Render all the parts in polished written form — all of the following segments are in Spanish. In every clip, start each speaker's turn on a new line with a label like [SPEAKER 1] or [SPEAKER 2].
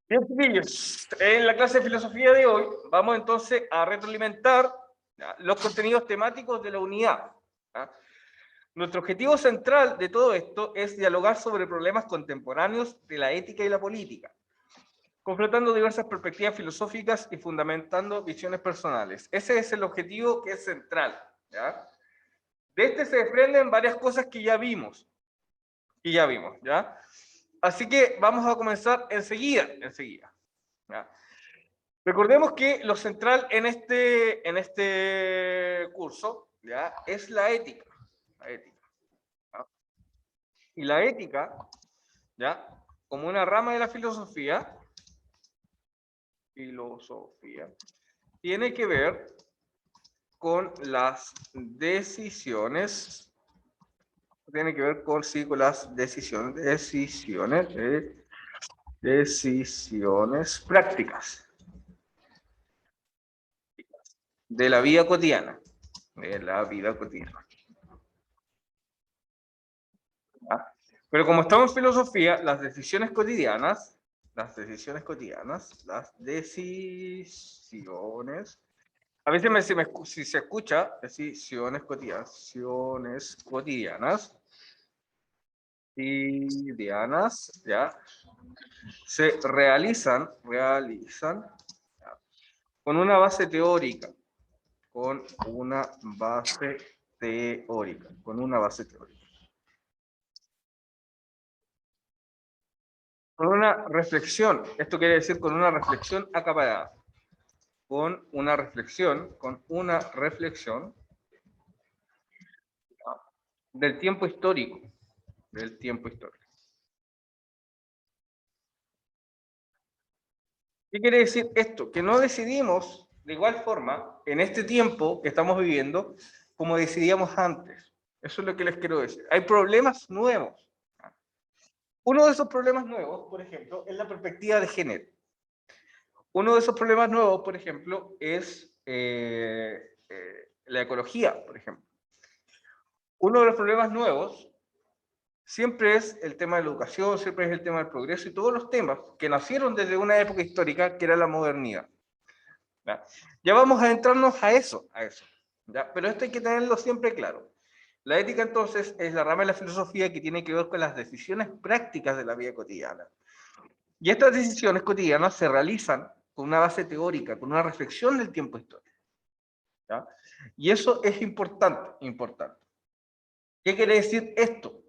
[SPEAKER 1] Bien, chiquillos, en la clase de filosofía de hoy vamos entonces a retroalimentar los contenidos temáticos de la unidad. ¿Ya? Nuestro objetivo central de todo esto es dialogar sobre problemas contemporáneos de la ética y la política, confrontando diversas perspectivas filosóficas y fundamentando visiones personales. Ese es el objetivo que es central. ¿Ya? De este se desprenden varias cosas que ya vimos. ¿Ya? Así que vamos a comenzar enseguida. ¿Ya? Recordemos que lo central en este curso, ¿ya? Es la ética. La ética, ¿ya? Y la ética, ¿ya? Como una rama de la filosofía, tiene que ver con las decisiones, sí, con las decisiones prácticas de la vida cotidiana. ¿Ya? Pero como estamos en filosofía, las decisiones cotidianas, a veces si se escucha, decisiones cotidianas, ¿ya? Se realizan ¿ya? Con una base teórica, con una base teórica. Con una reflexión, esto quiere decir con una reflexión acaparada, con una reflexión del tiempo histórico, del tiempo histórico. ¿Qué quiere decir esto? Que no decidimos de igual forma en este tiempo que estamos viviendo como decidíamos antes. Eso es lo que les quiero decir. Hay problemas nuevos. Uno de esos problemas nuevos, por ejemplo, es la perspectiva de género. Uno de esos problemas nuevos, por ejemplo, es la ecología, por ejemplo. Uno de los problemas nuevos siempre es el tema de la educación, siempre es el tema del progreso y todos los temas que nacieron desde una época histórica que era la modernidad. ¿Ya? Ya vamos a entrarnos a eso, ¿ya? Pero esto hay que tenerlo siempre claro. La ética entonces es la rama de la filosofía que tiene que ver con las decisiones prácticas de la vida cotidiana. Y estas decisiones cotidianas se realizan con una base teórica, con una reflexión del tiempo histórico. ¿Ya? Y eso es importante. ¿Qué quiere decir esto?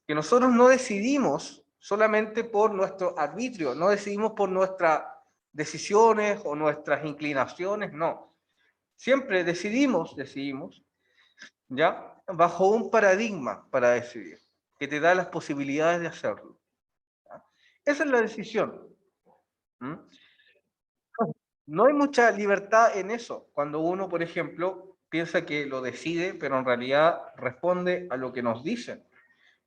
[SPEAKER 1] Que nosotros no decidimos solamente por nuestro arbitrio, no decidimos por nuestras decisiones o nuestras inclinaciones, no. Siempre decidimos, ¿ya? Bajo un paradigma para decidir, que te da las posibilidades de hacerlo. ¿Ya? Esa es la decisión. ¿Mm? No hay mucha libertad en eso, cuando uno, por ejemplo, piensa que lo decide, pero en realidad responde a lo que nos dicen.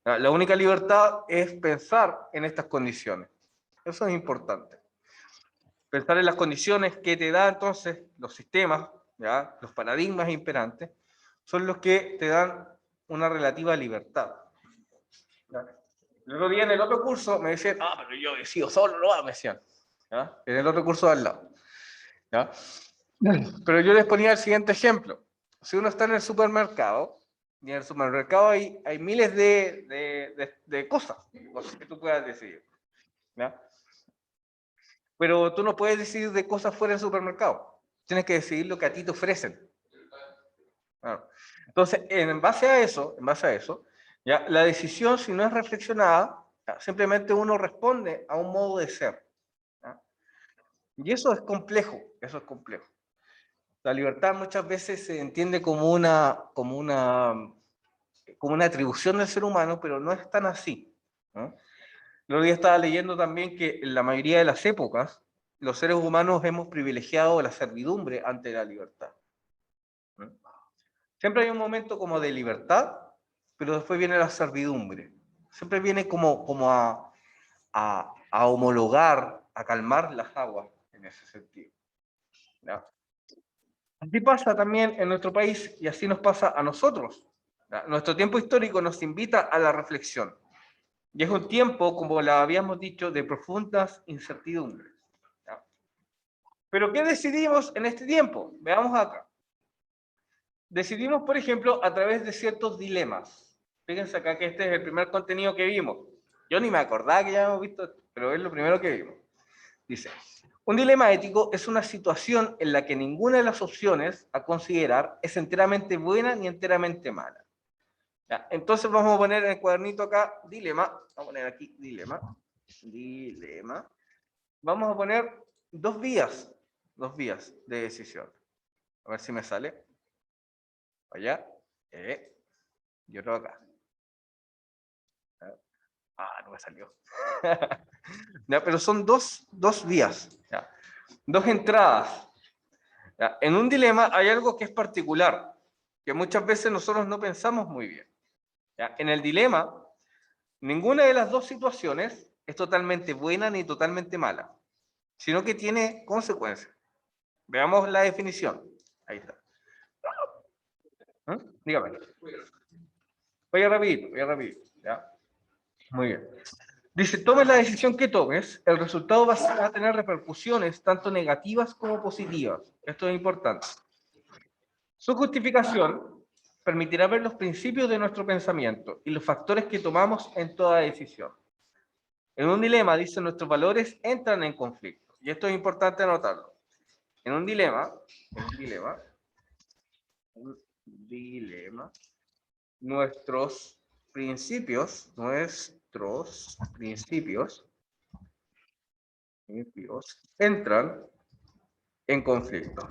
[SPEAKER 1] La única libertad es pensar en estas condiciones. Eso es importante. Pensar en las condiciones que te da entonces los sistemas, ¿ya? Los paradigmas imperantes, son los que te dan una relativa libertad. ¿Ya? El otro día en el otro curso me decían, pero yo decido solo, no, me decían. ¿Ya? En el otro curso de al lado. ¿Ya? Pero yo les ponía el siguiente ejemplo. Si uno está en el supermercado, y en el supermercado hay miles de cosas que tú puedas decidir. ¿Ya? Pero tú no puedes decidir de cosas fuera del supermercado. Tienes que decidir lo que a ti te ofrecen. Claro. Entonces, en base a eso, ¿ya? La decisión, si no es reflexionada, ¿ya? Simplemente uno responde a un modo de ser. ¿Ya? Y eso es complejo. La libertad muchas veces se entiende como una atribución del ser humano, pero no es tan así. ¿No? El otro día estaba leyendo también que en la mayoría de las épocas, los seres humanos hemos privilegiado la servidumbre ante la libertad. ¿No? Siempre hay un momento como de libertad, pero después viene la servidumbre. Siempre viene como a homologar, a calmar las aguas en ese sentido. ¿Ya? Así pasa también en nuestro país y así nos pasa a nosotros. ¿Ya? Nuestro tiempo histórico nos invita a la reflexión. Y es un tiempo, como lo habíamos dicho, de profundas incertidumbres. ¿Ya? Pero ¿qué decidimos en este tiempo? Veamos acá. Decidimos, por ejemplo, a través de ciertos dilemas. Fíjense acá que este es el primer contenido que vimos. Yo ni me acordaba que ya habíamos visto esto, pero es lo primero que vimos. Dice, un dilema ético es una situación en la que ninguna de las opciones a considerar es enteramente buena ni enteramente mala. ¿Ya? Entonces vamos a poner en el cuadernito acá dilema. Vamos a poner aquí dilema. Dilema. Vamos a poner dos vías de decisión. A ver si me sale. Allá. Y otro acá. No me salió. ¿Ya? Pero son dos vías. ¿Ya? Dos entradas. ¿Ya? En un dilema hay algo que es particular, que muchas veces nosotros no pensamos muy bien. ¿Ya? En el dilema, ninguna de las dos situaciones es totalmente buena ni totalmente mala, sino que tiene consecuencias. Veamos la definición. Ahí está. ¿Eh? Dígame. Voy a repetir. ¿Ya? Muy bien. Dice, tomes la decisión que tomes, el resultado va a tener repercusiones tanto negativas como positivas. Esto es importante. Su justificación permitirá ver los principios de nuestro pensamiento y los factores que tomamos en toda decisión. En un dilema, dice, nuestros valores entran en conflicto. Y esto es importante anotarlo. En un dilema, nuestros principios entran en conflicto.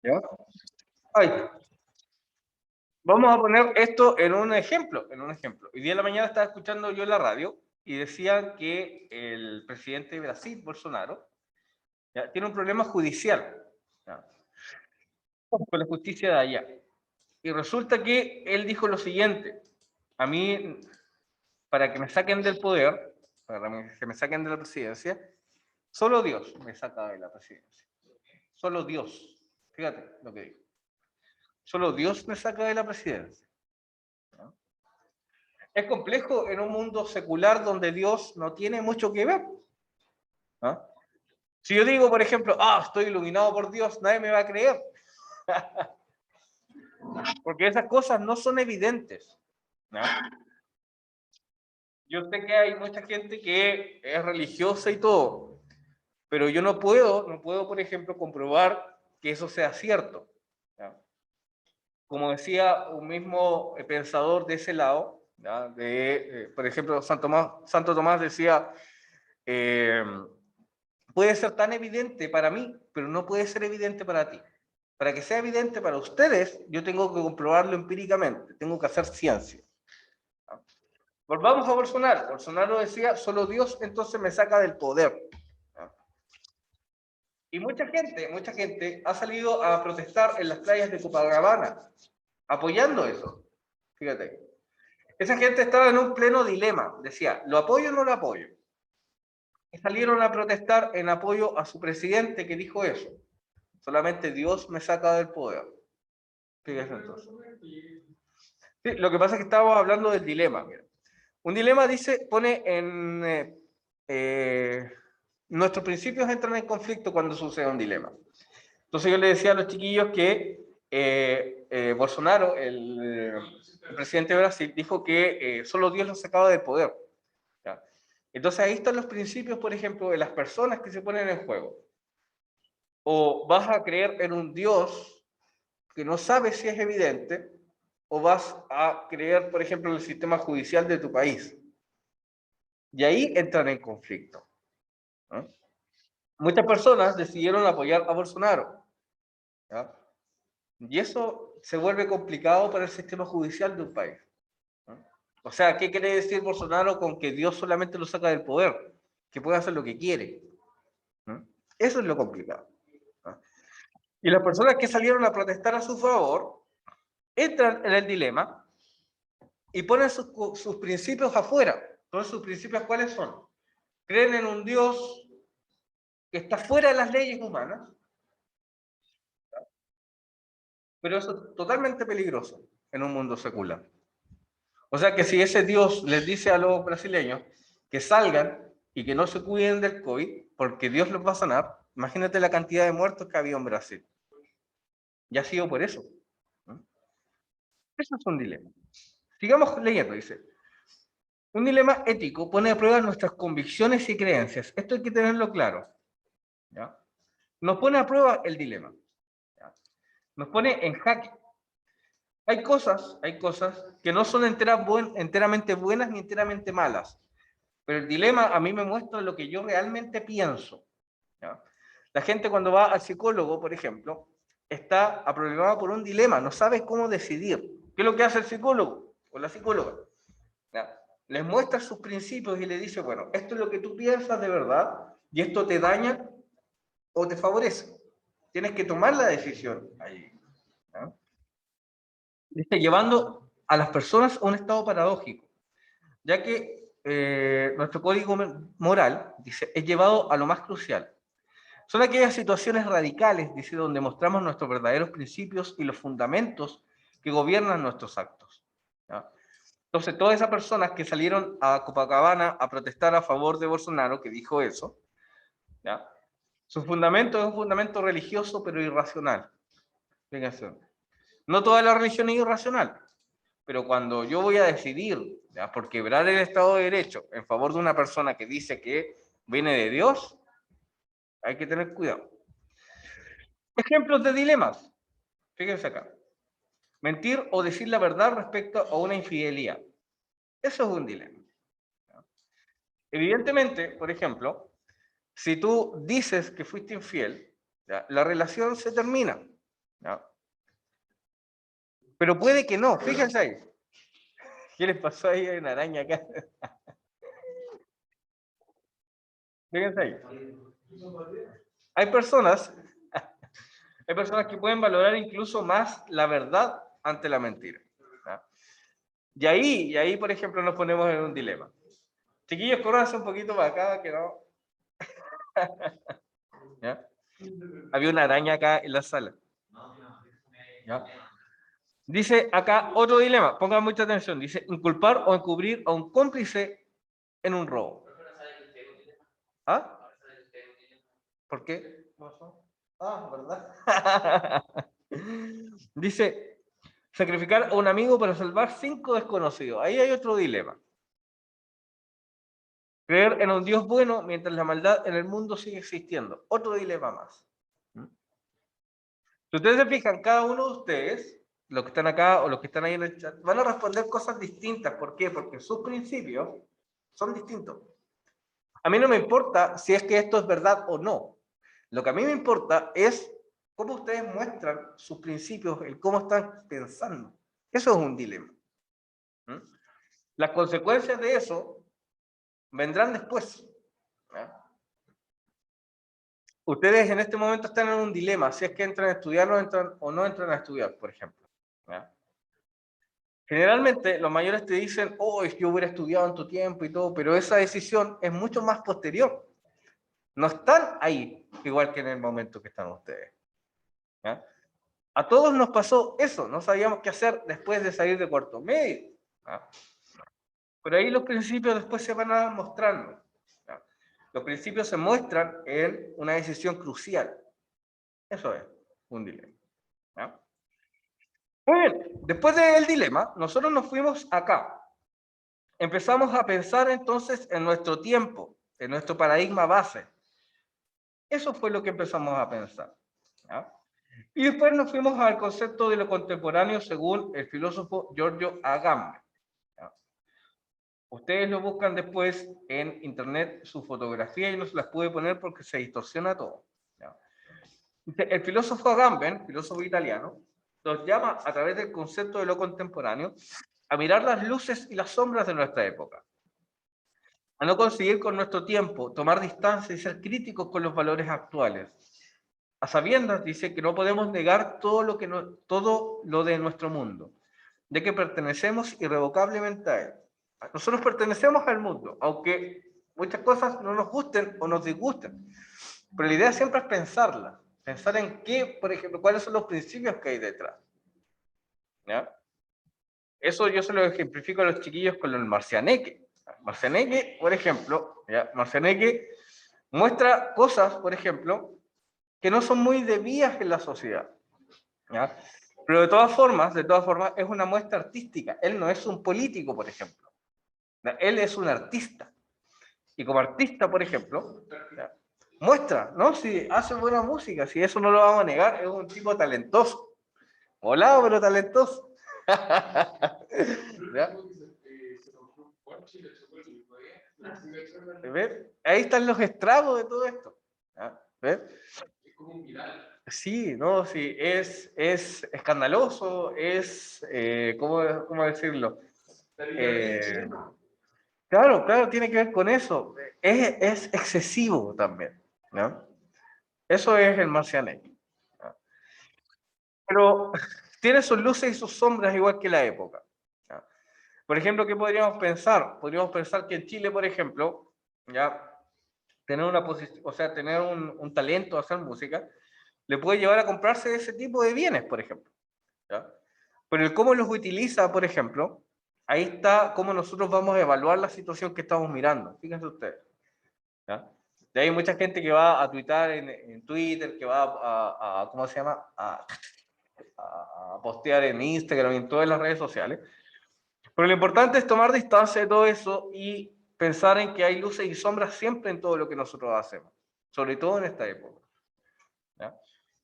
[SPEAKER 1] ¿Ya? Ahí. Vamos a poner esto en un ejemplo. Hoy día de la mañana estaba escuchando yo en la radio y decían que el presidente de Brasil, Bolsonaro, ¿ya? Tiene un problema judicial, ¿ya? Con la justicia de allá. Y resulta que él dijo lo siguiente: a mí, para que me saquen del poder, para que me saquen de la presidencia, solo Dios me saca de la presidencia. Solo Dios. Fíjate lo que dijo. Solo Dios me saca de la presidencia. ¿No? Es complejo en un mundo secular donde Dios no tiene mucho que ver. ¿No? Si yo digo, por ejemplo, estoy iluminado por Dios, nadie me va a creer. Porque esas cosas no son evidentes. ¿No? Yo sé que hay mucha gente que es religiosa y todo, pero yo no puedo, por ejemplo, comprobar que eso sea cierto. ¿Ya? Como decía un mismo pensador de ese lado, ¿ya? Por ejemplo, Santo Tomás decía, puede ser tan evidente para mí, pero no puede ser evidente para ti. Para que sea evidente para ustedes, yo tengo que comprobarlo empíricamente, tengo que hacer ciencia. ¿Ya? Volvamos a Bolsonaro. Bolsonaro decía, solo Dios entonces me saca del poder. ¿Ya? Y mucha gente ha salido a protestar en las playas de Copacabana, apoyando eso. Fíjate. Esa gente estaba en un pleno dilema. Decía, ¿lo apoyo o no lo apoyo? Y salieron a protestar en apoyo a su presidente que dijo eso. Solamente Dios me saca del poder. Fíjate entonces. Sí, lo que pasa es que estábamos hablando del dilema. Mira. Un dilema pone en... nuestros principios entran en conflicto cuando sucede un dilema. Entonces yo le decía a los chiquillos que Bolsonaro, el presidente de Brasil, dijo que solo Dios lo sacaba del poder. ¿Ya? Entonces ahí están los principios, por ejemplo, de las personas que se ponen en juego. O vas a creer en un Dios que no sabes si es evidente, o vas a creer, por ejemplo, en el sistema judicial de tu país. Y ahí entran en conflicto. ¿No? Muchas personas decidieron apoyar a Bolsonaro. ¿Ya? Y eso se vuelve complicado para el sistema judicial de un país. ¿No? O sea, ¿qué quiere decir Bolsonaro con que Dios solamente lo saca del poder? Que puede hacer lo que quiere. ¿No? Eso es lo complicado. ¿No? Y las personas que salieron a protestar a su favor entran en el dilema y ponen sus principios afuera. Entonces, ¿sus principios cuáles son? Creen en un Dios que está fuera de las leyes humanas, pero eso es totalmente peligroso en un mundo secular. O sea que si ese Dios les dice a los brasileños que salgan y que no se cuiden del COVID, porque Dios los va a sanar, imagínate la cantidad de muertos que ha habido en Brasil. Y ha sido por eso. Eso es un dilema. Sigamos leyendo, dice. Un dilema ético pone a prueba nuestras convicciones y creencias. Esto hay que tenerlo claro. ¿Ya? Nos pone a prueba el dilema. ¿Ya? Nos pone en jaque. Hay cosas que no son enteramente buenas ni enteramente malas. Pero el dilema a mí me muestra lo que yo realmente pienso. ¿Ya? La gente cuando va al psicólogo, por ejemplo, está aproblemada por un dilema, no sabe cómo decidir. ¿Qué es lo que hace el psicólogo o la psicóloga? ¿Ya? Les muestra sus principios y le dice, bueno, esto es lo que tú piensas de verdad y esto te daña o te favorece. Tienes que tomar la decisión ahí. ¿Ya? Dice, llevando a las personas a un estado paradójico, ya que nuestro código moral, dice, es llevado a lo más crucial. Son aquellas situaciones radicales, dice, donde mostramos nuestros verdaderos principios y los fundamentos que gobiernan nuestros actos. ¿Ya? Entonces, todas esas personas que salieron a Copacabana a protestar a favor de Bolsonaro, que dijo eso, ¿ya? Su fundamento es un fundamento religioso, pero irracional. Fíjense. No toda la religión es irracional, pero cuando yo voy a decidir, ¿ya?, por quebrar el Estado de Derecho en favor de una persona que dice que viene de Dios, hay que tener cuidado. Ejemplos de dilemas. Fíjense acá. Mentir o decir la verdad respecto a una infidelidad. Eso es un dilema. Evidentemente, por ejemplo, si tú dices que fuiste infiel, ¿ya?, la relación se termina. ¿Ya? Pero puede que no. Fíjense ahí. ¿Qué les pasó ahí? Hay una araña acá. Fíjense ahí. Hay personas, hay personas que pueden valorar incluso más la verdad ante la mentira. ¿Ya? Y ahí, por ejemplo, nos ponemos en un dilema. Chiquillos, córranse un poquito para acá, que no. ¿Ya? Había una araña acá en la sala. ¿Ya? Dice acá otro dilema, pongan mucha atención. Dice, inculpar o encubrir a un cómplice en un robo. ¿Ah? ¿Por qué? Ah, ¿verdad? Dice, sacrificar a un amigo para salvar 5 desconocidos. Ahí hay otro dilema. Creer en un Dios bueno mientras la maldad en el mundo sigue existiendo. Otro dilema más. Si ustedes se fijan, cada uno de ustedes, los que están acá o los que están ahí en el chat, van a responder cosas distintas. ¿Por qué? Porque sus principios son distintos. A mí no me importa si es que esto es verdad o no. Lo que a mí me importa es cómo ustedes muestran sus principios, el cómo están pensando. Eso es un dilema. Las consecuencias de eso vendrán después. ¿Ya? Ustedes en este momento están en un dilema, si es que entran a estudiar o no entran a estudiar, por ejemplo. ¿Ya? Generalmente los mayores te dicen, oh, yo hubiera estudiado en tu tiempo y todo, pero esa decisión es mucho más posterior. No están ahí, igual que en el momento que están ustedes. ¿Ya? A todos nos pasó eso, no sabíamos qué hacer después de salir de cuarto medio. ¿Ya? Pero ahí los principios después se van a mostrando. ¿Ya? Los principios se muestran en una decisión crucial. Eso es un dilema. ¿Ya? Muy bien, después del dilema, nosotros nos fuimos acá. Empezamos a pensar entonces en nuestro tiempo, en nuestro paradigma base. Eso fue lo que empezamos a pensar. ¿Ya? Y después nos fuimos al concepto de lo contemporáneo según el filósofo Giorgio Agamben. ¿Ya? Ustedes lo buscan después en internet, su fotografía, y no se las puede poner porque se distorsiona todo. ¿Ya? El filósofo Agamben, filósofo italiano, nos llama a través del concepto de lo contemporáneo a mirar las luces y las sombras de nuestra época, a no conseguir con nuestro tiempo, tomar distancia y ser críticos con los valores actuales. A sabiendas, dice, que no podemos negar todo lo de nuestro mundo, de que pertenecemos irrevocablemente a él. Nosotros pertenecemos al mundo, aunque muchas cosas no nos gusten o nos disgusten. Pero la idea siempre es pensarla, pensar en qué, por ejemplo, cuáles son los principios que hay detrás. ¿Ya? Eso yo se lo ejemplifico a los chiquillos con el Marcianeque. Marcianeque, por ejemplo, ¿ya? Marcianeque muestra cosas, por ejemplo, que no son muy debidas en la sociedad, ¿ya? Pero de todas formas, es una muestra artística. Él no es un político, por ejemplo. ¿Ya? Él es un artista. Y como artista, por ejemplo, ¿ya? Muestra, ¿no? Si hace buena música, si eso no lo vamos a negar, es un tipo talentoso. Volado, pero talentoso. ¿Ya? ¿Ves? Ahí están los estragos de todo esto. ¿Ya? ¿Ves? Sí, no, sí, es escandaloso, ¿cómo decirlo? Eh, claro, claro, tiene que ver con eso. Es excesivo también, ¿no? Eso es el Marcianeque. ¿No? Pero tiene sus luces y sus sombras igual que la época. ¿No? Por ejemplo, ¿qué podríamos pensar? Podríamos pensar que en Chile, por ejemplo, ya tener una posición, o sea, tener un talento de hacer música, le puede llevar a comprarse ese tipo de bienes, por ejemplo. ¿Ya? Pero el cómo los utiliza, por ejemplo, ahí está cómo nosotros vamos a evaluar la situación que estamos mirando. Fíjense ustedes. ¿Ya? Y hay mucha gente que va a tuitar en Twitter, que va ¿cómo se llama? A postear en Instagram y en todas las redes sociales. Pero lo importante es tomar distancia de todo eso y pensar en que hay luces y sombras siempre en todo lo que nosotros hacemos, sobre todo en esta época. ¿Ya?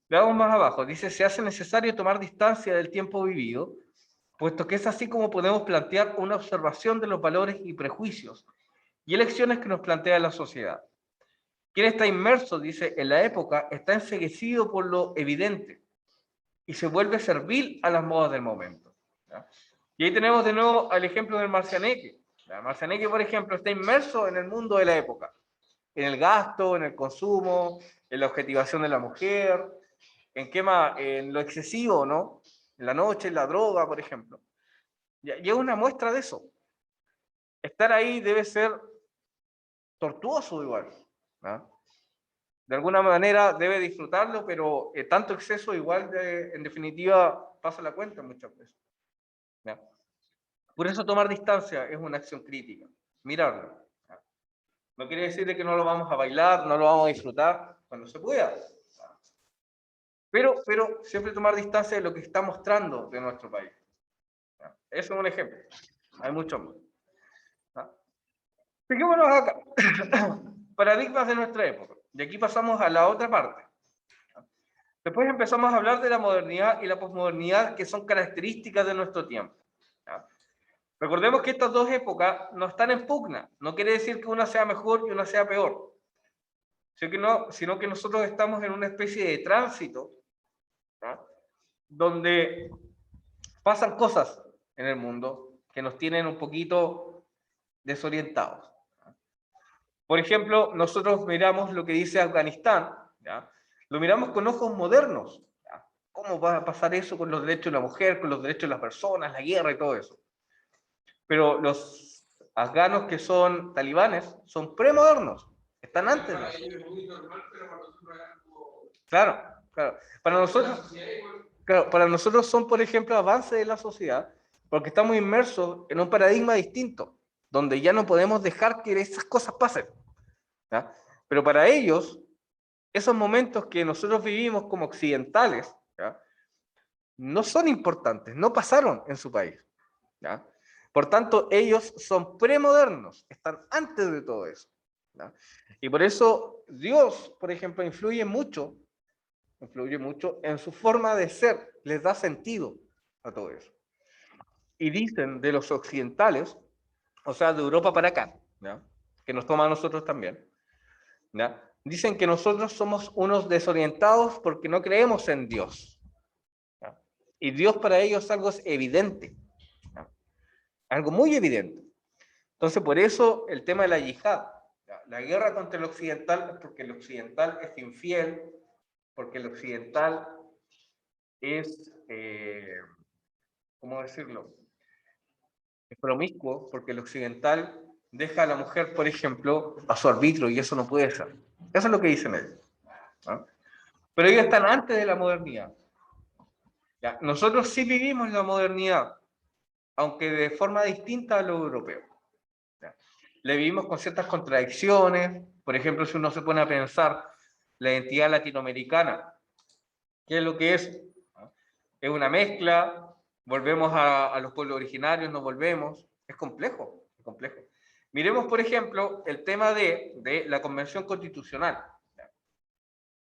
[SPEAKER 1] Veamos más abajo, dice, se hace necesario tomar distancia del tiempo vivido, puesto que es así como podemos plantear una observación de los valores y prejuicios y elecciones que nos plantea la sociedad. Quien está inmerso, dice, en la época, está enceguecido por lo evidente y se vuelve servil a las modas del momento. ¿Ya? Y ahí tenemos de nuevo el ejemplo del Marcianeque. El Marcianeque, por ejemplo, está inmerso en el mundo de la época, en el gasto, en el consumo, en la objetivación de la mujer, en qué más, en lo excesivo, ¿no? En la noche, en la droga, por ejemplo. Y es una muestra de eso. Estar ahí debe ser tortuoso igual, ¿no? De alguna manera debe disfrutarlo, pero tanto exceso igual en definitiva pasa la cuenta muchas veces. ¿Ya? Por eso tomar distancia es una acción crítica, mirarlo. ¿Ya? No quiere decir de que no lo vamos a bailar, no lo vamos a disfrutar cuando se pueda. Pero siempre tomar distancia de lo que está mostrando de nuestro país. ¿Ya? Eso es un ejemplo. Hay muchos más. ¿Ya? Fijémonos acá. Paradigmas de nuestra época. Y aquí pasamos a la otra parte. Después empezamos a hablar de la modernidad y la posmodernidad, que son características de nuestro tiempo. ¿Ya? Recordemos que estas dos épocas no están en pugna. No quiere decir que una sea mejor y una sea peor. Sino que nosotros estamos en una especie de tránsito, ¿ya? Donde pasan cosas en el mundo que nos tienen un poquito desorientados. Por ejemplo, nosotros miramos lo que dice Afganistán, ¿ya? Lo miramos con ojos modernos. ¿Ya? ¿Cómo va a pasar eso con los derechos de la mujer, con los derechos de las personas, la guerra y todo eso? Pero los afganos que son talibanes son premodernos, están antes de eso. Claro, claro. Claro, para nosotros son, por ejemplo, avances de la sociedad, porque estamos inmersos en un paradigma distinto, donde ya no podemos dejar que esas cosas pasen. ¿Ya? Pero para ellos, esos momentos que nosotros vivimos como occidentales, ¿ya? No son importantes, no pasaron en su país. ¿Ya? Por tanto, ellos son premodernos, están antes de todo eso. ¿Ya? Y por eso Dios, por ejemplo, influye mucho en su forma de ser, les da sentido a todo eso. Y dicen de los occidentales, o sea, de Europa para acá, ¿ya? Que nos toma a nosotros también, ¿ya? Dicen que nosotros somos unos desorientados porque no creemos en Dios. ¿Ya? Y Dios para ellos es algo evidente, ¿ya? Algo muy evidente. Entonces, por eso el tema de la yihad, ¿ya? La guerra contra el occidental es porque el occidental es infiel, porque el occidental es, ¿cómo decirlo? Es promiscuo, porque el occidental deja a la mujer, por ejemplo, a su arbitrio, y eso no puede ser. Eso es lo que dicen ellos, ¿no? Pero ellos están antes de la modernidad. ¿Ya? Nosotros sí vivimos la modernidad, aunque de forma distinta a lo europeo. ¿Ya? Le vivimos con ciertas contradicciones. Por ejemplo, si uno se pone a pensar la identidad latinoamericana, ¿qué es lo que es? Es una mezcla, volvemos a los pueblos originarios, no volvemos. Es complejo, es complejo. Miremos, por ejemplo, el tema de la Convención Constitucional.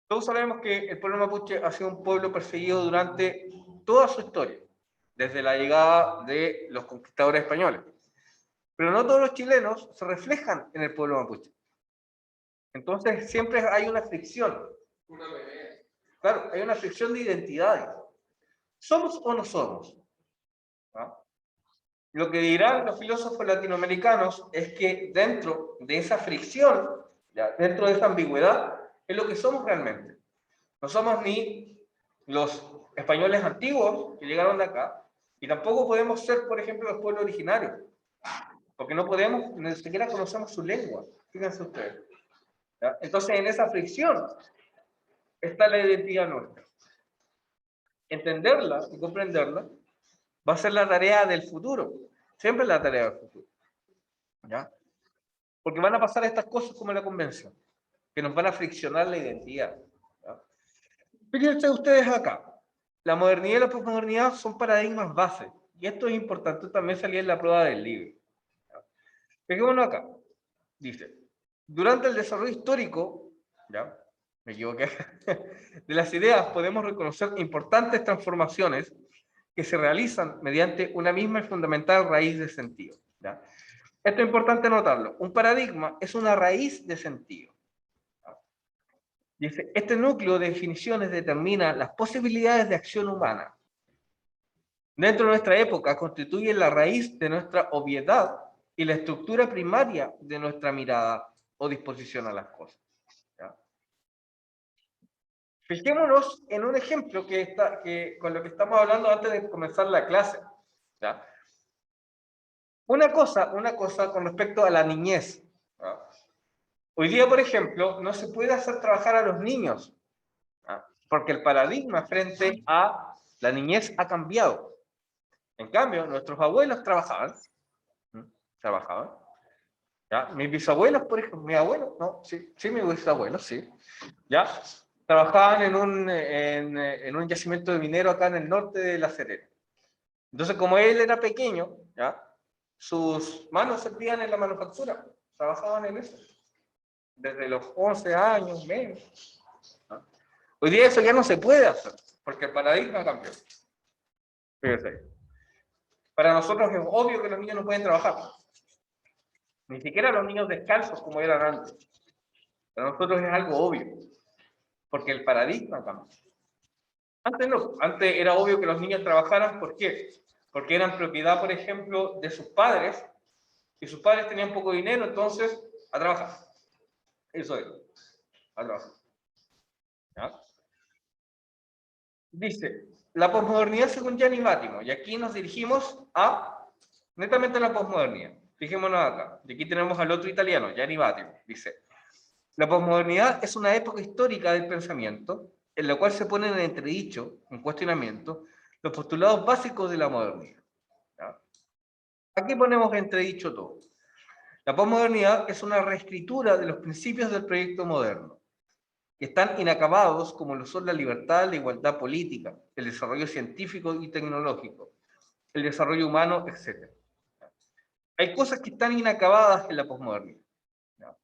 [SPEAKER 1] Todos sabemos que el pueblo mapuche ha sido un pueblo perseguido durante toda su historia, desde la llegada de los conquistadores españoles. Pero no todos los chilenos se reflejan en el pueblo mapuche. Entonces siempre hay una fricción. Claro, hay una fricción de identidades. ¿Somos o no somos? ¿Ah? Lo que dirán los filósofos latinoamericanos es que dentro de esa fricción, ¿ya? Dentro de esa ambigüedad, es lo que somos realmente. No somos ni los españoles antiguos que llegaron de acá, y tampoco podemos ser, por ejemplo, los pueblos originarios, porque no podemos, ni siquiera conocemos su lengua. Fíjense ustedes. ¿Ya? Entonces, en esa fricción está la identidad nuestra. Entenderla y comprenderla va a ser la tarea del futuro. Siempre es la tarea del futuro. ¿Ya? Porque van a pasar estas cosas como la convención, que nos van a friccionar la identidad. ¿Ya? Fíjense ustedes acá. La modernidad y la posmodernidad son paradigmas base. Y esto es importante también salir en la prueba del libro. ¿Ya? Fijémonos acá. Dice, durante el desarrollo histórico, ¿ya? Me equivoqué, de las ideas podemos reconocer importantes transformaciones que se realizan mediante una misma y fundamental raíz de sentido. ¿Ya? Esto es importante notarlo. Un paradigma es una raíz de sentido. ¿Ya? Dice, este núcleo de definiciones determina las posibilidades de acción humana. Dentro de nuestra época constituye la raíz de nuestra obviedad y la estructura primaria de nuestra mirada o disposición a las cosas. ¿Ya? Fijémonos en un ejemplo con lo que estamos hablando antes de comenzar la clase. ¿Ya? Una cosa con respecto a la niñez. ¿Ya? Hoy día, por ejemplo, no se puede hacer trabajar a los niños, ¿ya? Porque el paradigma frente a la niñez ha cambiado. En cambio, nuestros abuelos trabajaban. Trabajaban. ¿Ya? Mis bisabuelos, por ejemplo, mi abuelo, no, sí, mis bisabuelos, sí. ¿Ya? Trabajaban en un yacimiento de minero acá en el norte de La Serena. Entonces, como él era pequeño, ¿ya? Sus manos servían en la manufactura, trabajaban en eso, desde los 11 años, menos. ¿No? Hoy día eso ya no se puede hacer, porque el paradigma cambió. Fíjense. Para nosotros es obvio que los niños no pueden trabajar. Ni siquiera los niños descalzos como eran antes. Para nosotros es algo obvio, porque el paradigma cambió. Antes no, antes era obvio que los niños trabajaran, ¿por qué? Porque eran propiedad, por ejemplo, de sus padres, y sus padres tenían poco dinero, entonces, a trabajar. Eso es, a trabajar. ¿Ya? Dice, la posmodernidad según Gianni Mattimo, y aquí nos dirigimos a, netamente a la posmodernidad. Fijémonos acá, y aquí tenemos al otro italiano, Gianni Mattimo, dice, la posmodernidad es una época histórica del pensamiento en la cual se ponen en entredicho, en cuestionamiento, los postulados básicos de la modernidad. ¿Ya? Aquí ponemos en entredicho todo. La posmodernidad es una reescritura de los principios del proyecto moderno, que están inacabados como lo son la libertad, la igualdad política, el desarrollo científico y tecnológico, el desarrollo humano, etc. Hay cosas que están inacabadas en la posmodernidad, ¿no?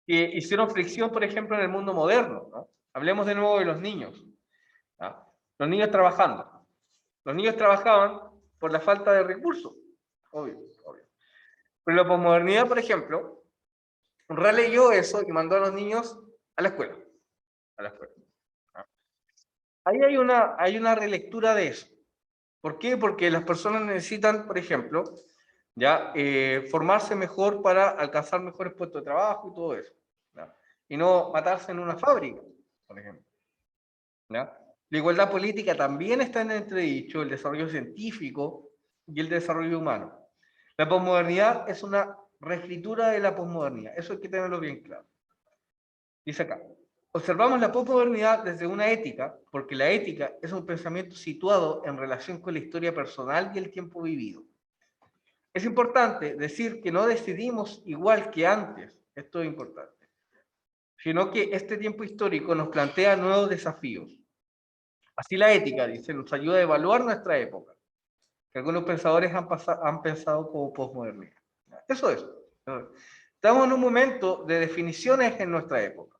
[SPEAKER 1] Que hicieron fricción, por ejemplo, en el mundo moderno, ¿no? Hablemos de nuevo de los niños, ¿no? Los niños trabajando. Los niños trabajaban por la falta de recursos, obvio, obvio. Pero la posmodernidad, por ejemplo, releyó eso y mandó a los niños a la escuela. A la escuela. ¿No? Ahí hay una relectura de eso. ¿Por qué? Porque las personas necesitan, por ejemplo, ya formarse mejor para alcanzar mejores puestos de trabajo y todo eso. ¿Ya? Y no matarse en una fábrica, por ejemplo. ¿Ya? La igualdad política también está en entredicho, el desarrollo científico y el desarrollo humano. La posmodernidad es una reescritura de la posmodernidad, eso hay que tenerlo bien claro. Dice acá, observamos la posmodernidad desde una ética, porque la ética es un pensamiento situado en relación con la historia personal y el tiempo vivido. Es importante decir que no decidimos igual que antes, esto es importante, sino que este tiempo histórico nos plantea nuevos desafíos. Así la ética, dice, nos ayuda a evaluar nuestra época, que algunos pensadores han pensado como posmodernidad. Eso es. Estamos en un momento de definiciones en nuestra época.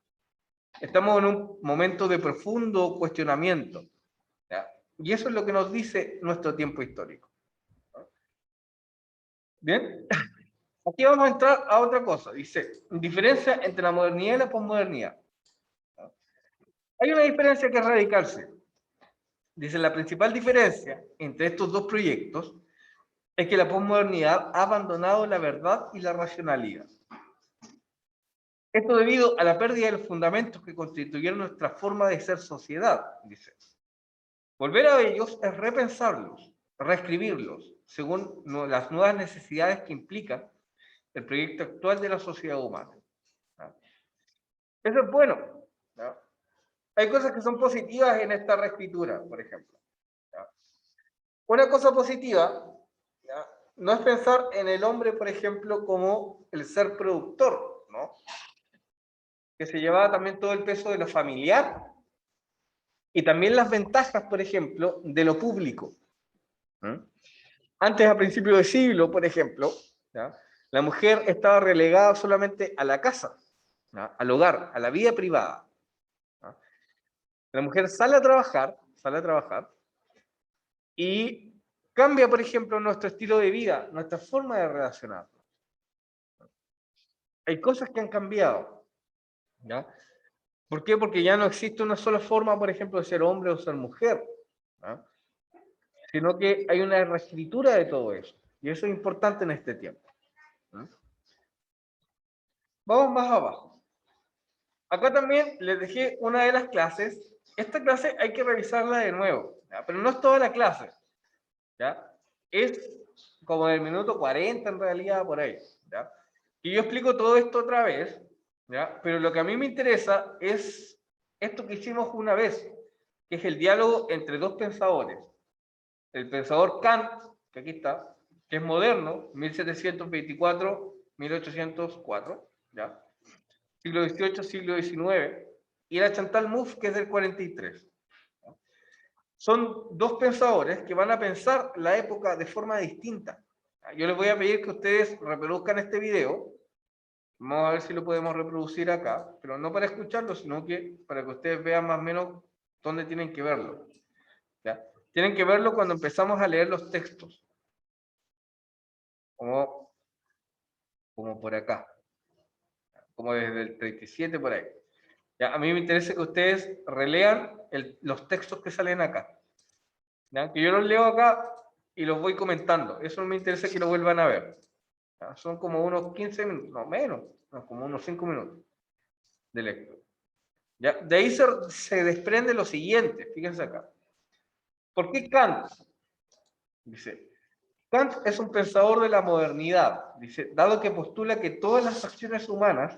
[SPEAKER 1] Estamos en un momento de profundo cuestionamiento. ¿Ya? Y eso es lo que nos dice nuestro tiempo histórico. Bien, aquí vamos a entrar a otra cosa. Dice, diferencia entre la modernidad y la posmodernidad. Hay una diferencia que es radicalse. Dice, la principal diferencia entre estos dos proyectos es que la posmodernidad ha abandonado la verdad y la racionalidad. Esto debido a la pérdida de los fundamentos que constituyeron nuestra forma de ser sociedad, dice. Volver a ellos es repensarlos, reescribirlos, según las nuevas necesidades que implica el proyecto actual de la sociedad humana. Eso es bueno. ¿No? Hay cosas que son positivas en esta reescritura, por ejemplo. ¿No? Una cosa positiva, ¿no? No es pensar en el hombre, por ejemplo, como el ser productor, ¿no? Que se llevaba también todo el peso de lo familiar y también las ventajas, por ejemplo, de lo público. Antes, a principios de siglo, por ejemplo, ¿ya? La mujer estaba relegada solamente a la casa, ¿ya? Al hogar, a la vida privada. ¿Ya? La mujer sale a trabajar y cambia, por ejemplo, nuestro estilo de vida, nuestra forma de relacionarnos. Hay cosas que han cambiado. ¿Ya? ¿Por qué? Porque ya no existe una sola forma, por ejemplo, de ser hombre o ser mujer, ¿no? Sino que hay una reescritura de todo eso. Y eso es importante en este tiempo, ¿no? Vamos más abajo. Acá también les dejé una de las clases. Esta clase hay que revisarla de nuevo, ¿ya? Pero no es toda la clase, ¿ya? Es como del minuto 40 en realidad, por ahí, ¿ya? Y yo explico todo esto otra vez, ¿ya? Pero lo que a mí me interesa es esto que hicimos una vez, que es el diálogo entre dos pensadores. El pensador Kant, que aquí está, que es moderno, 1724-1804, ¿ya? Siglo XVIII, siglo XIX, y la Chantal Mouffe, que es del 43. Son dos pensadores que van a pensar la época de forma distinta. Yo les voy a pedir que ustedes reproduzcan este video. Vamos a ver si lo podemos reproducir acá, pero no para escucharlo, sino que para que ustedes vean más o menos dónde tienen que verlo. ¿Ya? Tienen que verlo cuando empezamos a leer los textos. Como por acá. Como desde el 37 por ahí. ¿Ya? A mí me interesa que ustedes relean los textos que salen acá. ¿Ya? Que yo los leo acá y los voy comentando. Eso no me interesa que lo vuelvan a ver. ¿Ya? Son como unos 15 minutos, no menos, no, como unos 5 minutos de lectura. ¿Ya? De ahí se desprende lo siguiente, fíjense acá. ¿Por qué Kant? Dice, Kant es un pensador de la modernidad, dice, dado que postula que todas las acciones humanas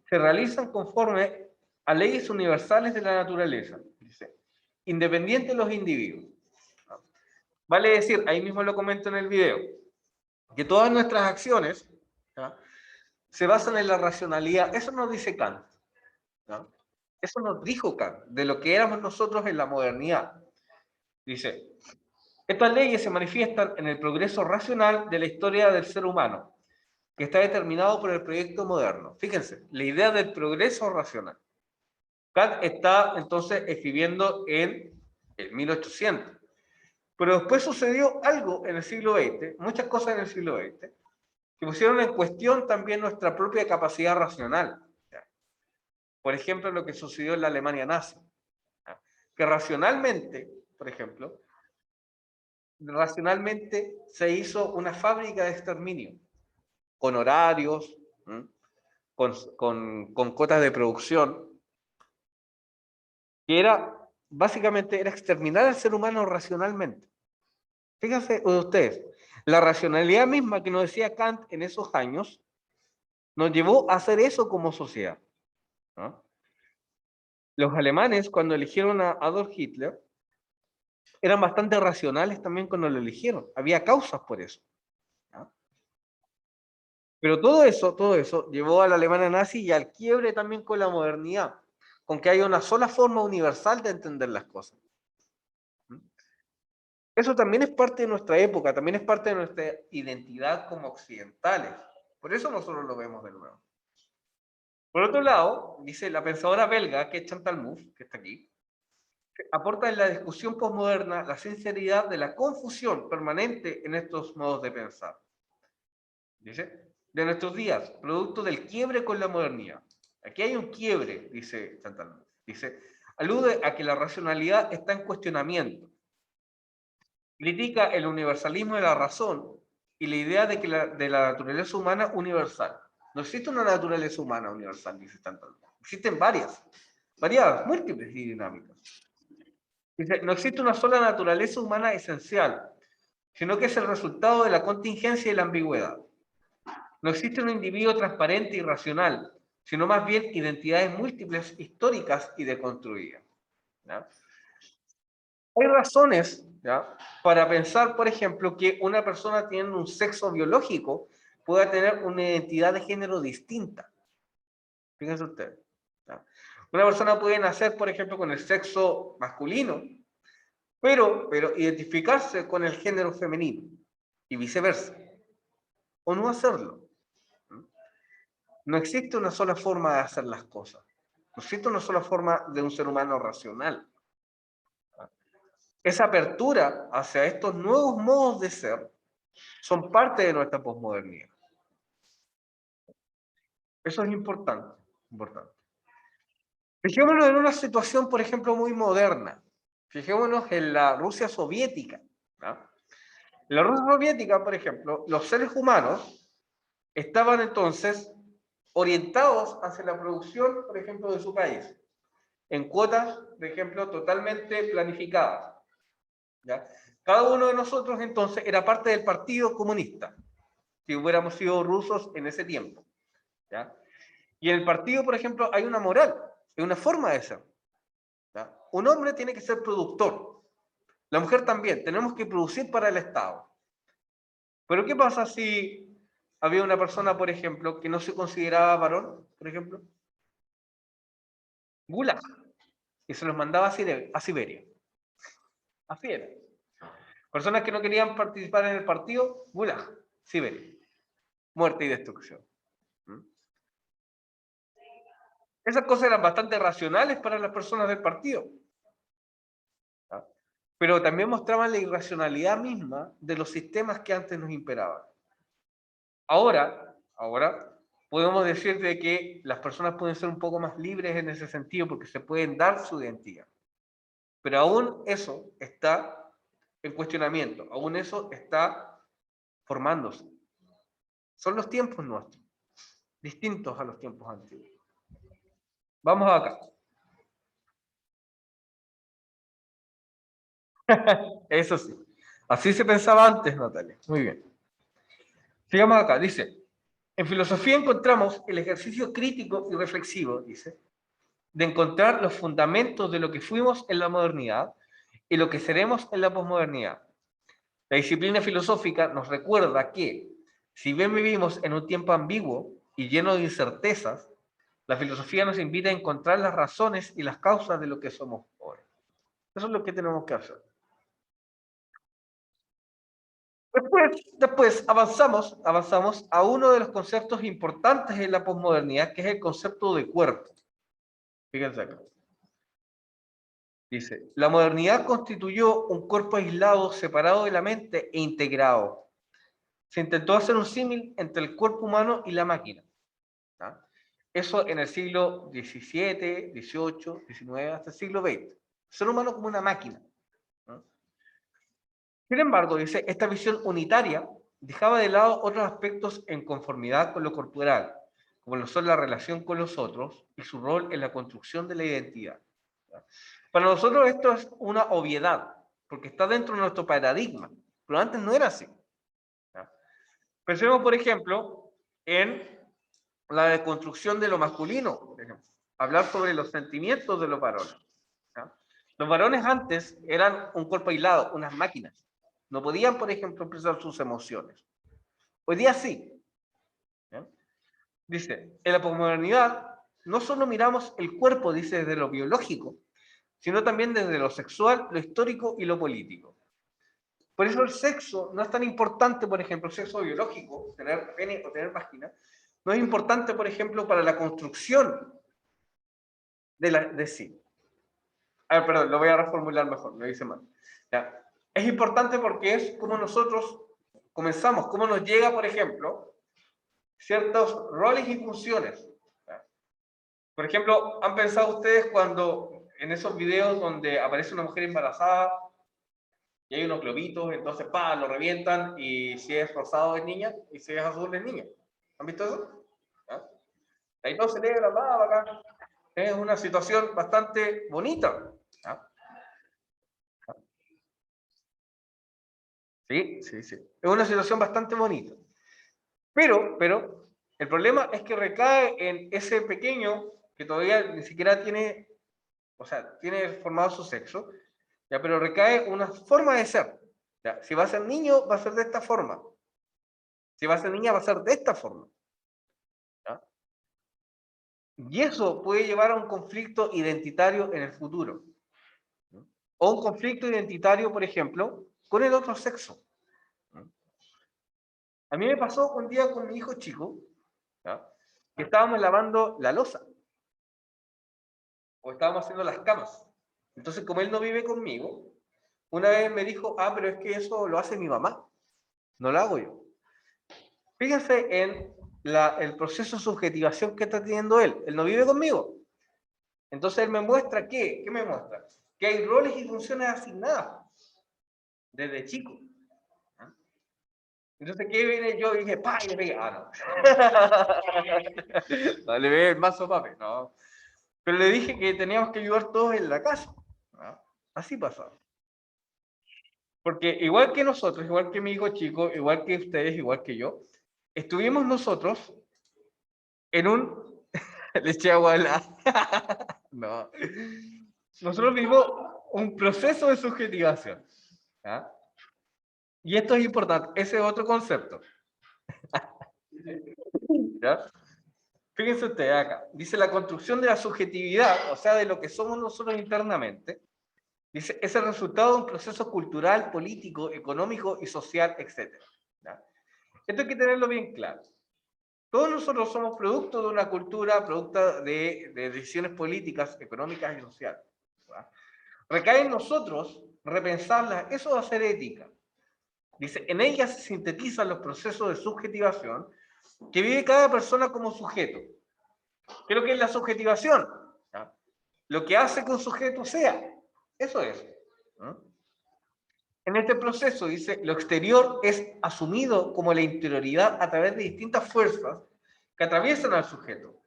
[SPEAKER 1] se realizan conforme a leyes universales de la naturaleza, dice, independiente de los individuos. Vale decir, ahí mismo lo comento en el video, que todas nuestras acciones, ¿ya?, se basan en la racionalidad. Eso nos dice Kant, ¿ya? Eso nos dijo Kant, de lo que éramos nosotros en la modernidad. Dice, estas leyes se manifiestan en el progreso racional de la historia del ser humano, que está determinado por el proyecto moderno. Fíjense, la idea del progreso racional. Kant está entonces escribiendo en el 1800. Pero después sucedió algo en el siglo XX, muchas cosas en el siglo XX, que pusieron en cuestión también nuestra propia capacidad racional. Por ejemplo, lo que sucedió en la Alemania nazi, que racionalmente, por ejemplo, se hizo una fábrica de exterminio, con horarios, con cotas de producción, que básicamente era exterminar al ser humano racionalmente. Fíjense ustedes, la racionalidad misma que nos decía Kant en esos años, nos llevó a hacer eso como sociedad, ¿no? Los alemanes, cuando eligieron a Adolf Hitler, eran bastante racionales también cuando lo eligieron. Había causas por eso, ¿no? Pero todo eso llevó a la Alemania nazi y al quiebre también con la modernidad, con que haya una sola forma universal de entender las cosas. Eso también es parte de nuestra época, también es parte de nuestra identidad como occidentales. Por eso nosotros lo vemos de nuevo. Por otro lado, dice la pensadora belga, que es Chantal Mouffe, que está aquí, aporta en la discusión posmoderna la sinceridad de la confusión permanente en estos modos de pensar. Dice, de nuestros días, producto del quiebre con la modernidad. Aquí hay un quiebre, dice Chantal Mouffe. Dice, alude a que la racionalidad está en cuestionamiento. Critica el universalismo de la razón y la idea de que de la naturaleza humana universal. No existe una naturaleza humana universal, dice Chantal Mouffe. Existen varias, múltiples y dinámicas. Dice, no existe una sola naturaleza humana esencial, sino que es el resultado de la contingencia y la ambigüedad. No existe un individuo transparente y racional, sino más bien identidades múltiples, históricas y deconstruidas. ¿Ya? Hay razones, ¿ya?, para pensar, por ejemplo, que una persona teniendo un sexo biológico pueda tener una identidad de género distinta. Fíjense ustedes. ¿Ya? Una persona puede nacer, por ejemplo, con el sexo masculino, pero identificarse con el género femenino y viceversa, o no hacerlo. No existe una sola forma de hacer las cosas. No existe una sola forma de un ser humano racional. Esa apertura hacia estos nuevos modos de ser son parte de nuestra posmodernidad. Eso es importante, importante. Fijémonos en una situación, por ejemplo, muy moderna. Fijémonos en la Rusia soviética. ¿No? En la Rusia soviética, por ejemplo, los seres humanos estaban entonces orientados hacia la producción, por ejemplo, de su país, en cuotas, por ejemplo, totalmente planificadas. ¿Ya? Cada uno de nosotros entonces era parte del Partido Comunista, si hubiéramos sido rusos en ese tiempo. ¿Ya? Y en el partido, por ejemplo, hay una moral, hay una forma de ser. ¿Ya? Un hombre tiene que ser productor, la mujer también, tenemos que producir para el Estado. Pero ¿qué pasa si había una persona, por ejemplo, que no se consideraba varón, por ejemplo? Gulag, y se los mandaba a Siberia. Así era. Personas que no querían participar en el partido, Gulag, Siberia. Muerte y destrucción. Esas cosas eran bastante racionales para las personas del partido. ¿Ya? Pero también mostraban la irracionalidad misma de los sistemas que antes nos imperaban. Ahora podemos decir de que las personas pueden ser un poco más libres en ese sentido porque se pueden dar su identidad. Pero aún eso está en cuestionamiento, aún eso está formándose. Son los tiempos nuestros, distintos a los tiempos antiguos. Vamos acá. Eso sí. Así se pensaba antes, Natalia. Muy bien. Sigamos acá. Dice, en filosofía encontramos el ejercicio crítico y reflexivo, dice, de encontrar los fundamentos de lo que fuimos en la modernidad y lo que seremos en la posmodernidad. La disciplina filosófica nos recuerda que, si bien vivimos en un tiempo ambiguo y lleno de incertezas, la filosofía nos invita a encontrar las razones y las causas de lo que somos hoy. Eso es lo que tenemos que hacer. Después avanzamos a uno de los conceptos importantes en la posmodernidad, que es el concepto de cuerpo. Fíjense acá. Dice, la modernidad constituyó un cuerpo aislado, separado de la mente e integrado. Se intentó hacer un símil entre el cuerpo humano y la máquina. ¿Ah? Eso en el siglo XVII, XVIII, XIX, hasta el siglo XX. El ser humano como una máquina. ¿No? Sin embargo, dice, esta visión unitaria dejaba de lado otros aspectos en conformidad con lo corporal, como lo son la relación con los otros y su rol en la construcción de la identidad. ¿Ya? Para nosotros esto es una obviedad, porque está dentro de nuestro paradigma, pero antes no era así. ¿Ya? Pensemos, por ejemplo, en la deconstrucción de lo masculino, por ejemplo. Hablar sobre los sentimientos de los varones. ¿Ya? Los varones antes eran un cuerpo aislado, unas máquinas. No podían, por ejemplo, expresar sus emociones. Hoy día sí. ¿Ya? Dice, en la posmodernidad no solo miramos el cuerpo, dice, desde lo biológico, sino también desde lo sexual, lo histórico y lo político. Por eso el sexo no es tan importante, por ejemplo, el sexo biológico, tener pene o tener vagina, no es importante, por ejemplo, para la construcción de sí. A ver, perdón, lo voy a reformular mejor, lo hice mal. ¿Ya? Es importante porque es como nosotros comenzamos, cómo nos llega, por ejemplo, ciertos roles y funciones. ¿Ya? Por ejemplo, ¿han pensado ustedes cuando en esos videos donde aparece una mujer embarazada y hay unos globitos, entonces lo revientan y si es rosado es niña y si es azul es niña? ¿Han visto eso? ¿Ya? Ahí todo se celebra, acá. Es una situación bastante bonita. ¿Ya? Sí, sí, sí. Es una situación bastante bonita. Pero, el problema es que recae en ese pequeño que todavía ni siquiera tiene, o sea, tiene formado su sexo, ¿ya? Pero recae una forma de ser. ¿Ya? Si va a ser niño, va a ser de esta forma. Si va a ser niña, va a ser de esta forma. ¿Ya? Y eso puede llevar a un conflicto identitario en el futuro. ¿No? O un conflicto identitario, por ejemplo, con el otro sexo. ¿No? A mí me pasó un día con mi hijo chico, ¿ya? Que estábamos lavando la loza o estábamos haciendo las camas. Entonces, como él no vive conmigo, una vez me dijo, pero es que eso lo hace mi mamá, no lo hago yo. Fíjense en el proceso de subjetivación que está teniendo él. Él no vive conmigo. Entonces, él me muestra ¿qué? ¿Qué me muestra? Que hay roles y funciones asignadas desde chico. ¿Ah? Entonces, ¿qué viene yo? Y dije, y le pegué. No. No, le pegué el mazo papi, no. Pero le dije que teníamos que ayudar todos en la casa. ¿No? Así pasaba. Porque igual que nosotros, igual que mi hijo chico, igual que ustedes, igual que yo, estuvimos nosotros en un... Le eché agua a la... No. Nosotros vivimos un proceso de subjetivación. ¿Ya? Y esto es importante, ese es otro concepto. ¿Ya? Fíjense ustedes acá. Dice la construcción de la subjetividad, o sea, de lo que somos nosotros internamente, dice, es el resultado de un proceso cultural, político, económico y social, etc. ¿Ya? Esto hay que tenerlo bien claro. Todos nosotros somos producto de una cultura, producto de decisiones políticas, económicas y sociales. ¿Va? Recae en nosotros repensarlas, eso va a ser ética. Dice, en ellas se sintetizan los procesos de subjetivación que vive cada persona como sujeto. ¿Qué es lo que es la subjetivación? ¿Ya? Lo que hace que un sujeto sea. Eso es. ¿No? En este proceso, dice, lo exterior es asumido como la interioridad a través de distintas fuerzas que atraviesan al sujeto,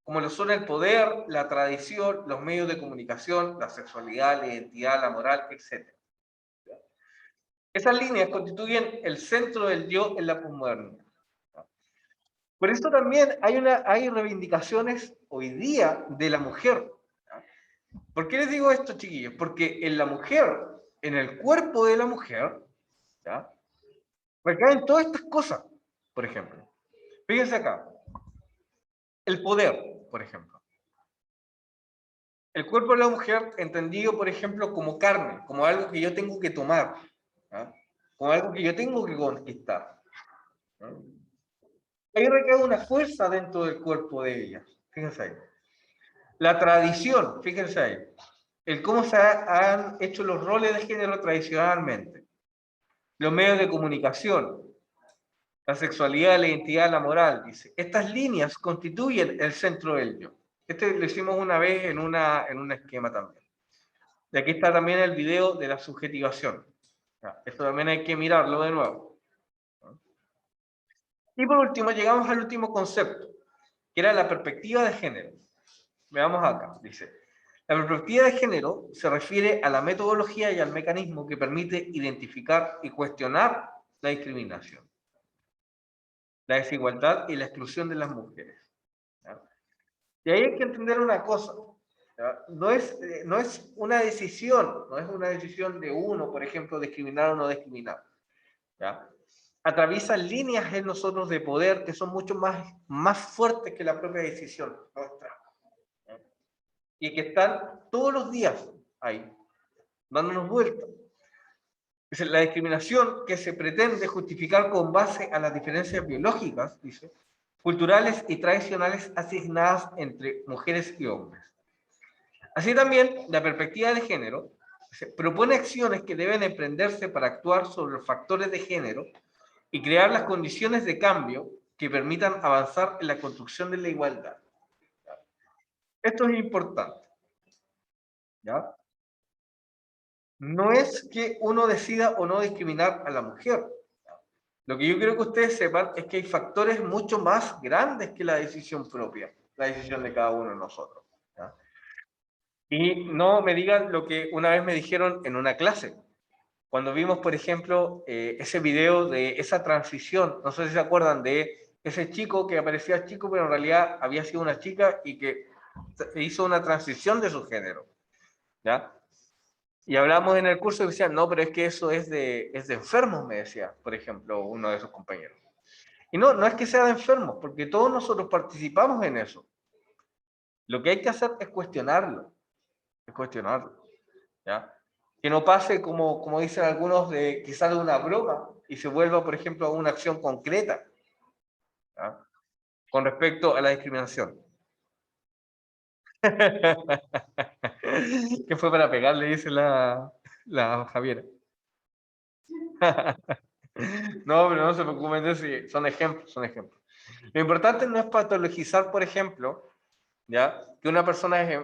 [SPEAKER 1] como lo son el poder, la tradición, los medios de comunicación, la sexualidad, la identidad, la moral, etc. Esas líneas constituyen el centro del yo en la posmodernidad. Por eso también hay reivindicaciones hoy día de la mujer. ¿Por qué les digo esto, chiquillos? Porque en la mujer, en el cuerpo de la mujer, ¿ya? Recaen todas estas cosas, por ejemplo. Fíjense acá, el poder, por ejemplo. El cuerpo de la mujer entendido, por ejemplo, como carne, como algo que yo tengo que tomar, ¿no? Como algo que yo tengo que conquistar. ¿No? Ahí recae una fuerza dentro del cuerpo de ella. Fíjense ahí. La tradición, fíjense ahí. El cómo se han hecho los roles de género tradicionalmente. Los medios de comunicación, la sexualidad, la identidad, la moral, dice. Estas líneas constituyen el centro del yo. Este lo hicimos una vez en un esquema también. Y aquí está también el video de la subjetivación. Esto también hay que mirarlo de nuevo. Y por último, llegamos al último concepto, que era la perspectiva de género. Veamos acá, dice. La perspectiva de género se refiere a la metodología y al mecanismo que permite identificar y cuestionar la discriminación, la desigualdad y la exclusión de las mujeres. ¿Ya? Y ahí hay que entender una cosa. No es una decisión, no es una decisión de uno, por ejemplo, discriminar o no discriminar. ¿Ya? atraviesa líneas en nosotros de poder que son mucho más fuertes que la propia decisión nuestra. Y que están todos los días ahí, dándonos vueltas. Dice, la discriminación que se pretende justificar con base a las diferencias biológicas, dice, culturales y tradicionales asignadas entre mujeres y hombres. Así también, la perspectiva de género propone acciones que deben emprenderse para actuar sobre los factores de género y crear las condiciones de cambio que permitan avanzar en la construcción de la igualdad. Esto es importante, ¿ya? No es que uno decida o no discriminar a la mujer. Lo que yo quiero que ustedes sepan es que hay factores mucho más grandes que la decisión propia, la decisión de cada uno de nosotros, ¿ya? Y no me digan lo que una vez me dijeron en una clase, cuando vimos, por ejemplo, ese video de esa transición, no sé si se acuerdan de ese chico que aparecía chico, pero en realidad había sido una chica y que hizo una transición de su género, ¿ya? Y hablamos en el curso y decían, no, pero es que eso es de enfermos, me decía, por ejemplo, uno de sus compañeros. Y no, no es que sea de enfermos, porque todos nosotros participamos en eso. Lo que hay que hacer es cuestionarlo, ¿ya? Que no pase como dicen algunos, de que salga una broma y se vuelva, por ejemplo, a una acción concreta, ¿ya? Con respecto a la discriminación. Que fue para pegarle, dice la Javiera. No, pero no se preocupen de eso, son ejemplos, son ejemplos. Lo importante no es patologizar, por ejemplo, ¿ya? Que una persona es,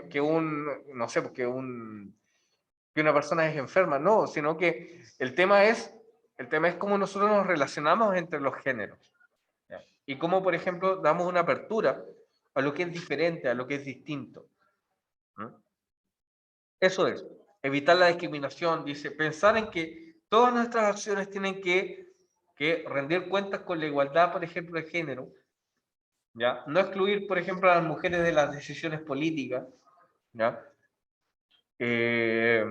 [SPEAKER 1] no sé, que una persona es enferma, no, sino que el tema es cómo nosotros nos relacionamos entre los géneros, ¿ya? Y cómo, por ejemplo, damos una apertura a lo que es diferente, a lo que es distinto, ¿no? Eso es, evitar la discriminación, dice, pensar en que todas nuestras acciones tienen que rendir cuentas con la igualdad, por ejemplo, de género, ¿ya? No excluir, por ejemplo, a las mujeres de las decisiones políticas, ¿ya? Eh,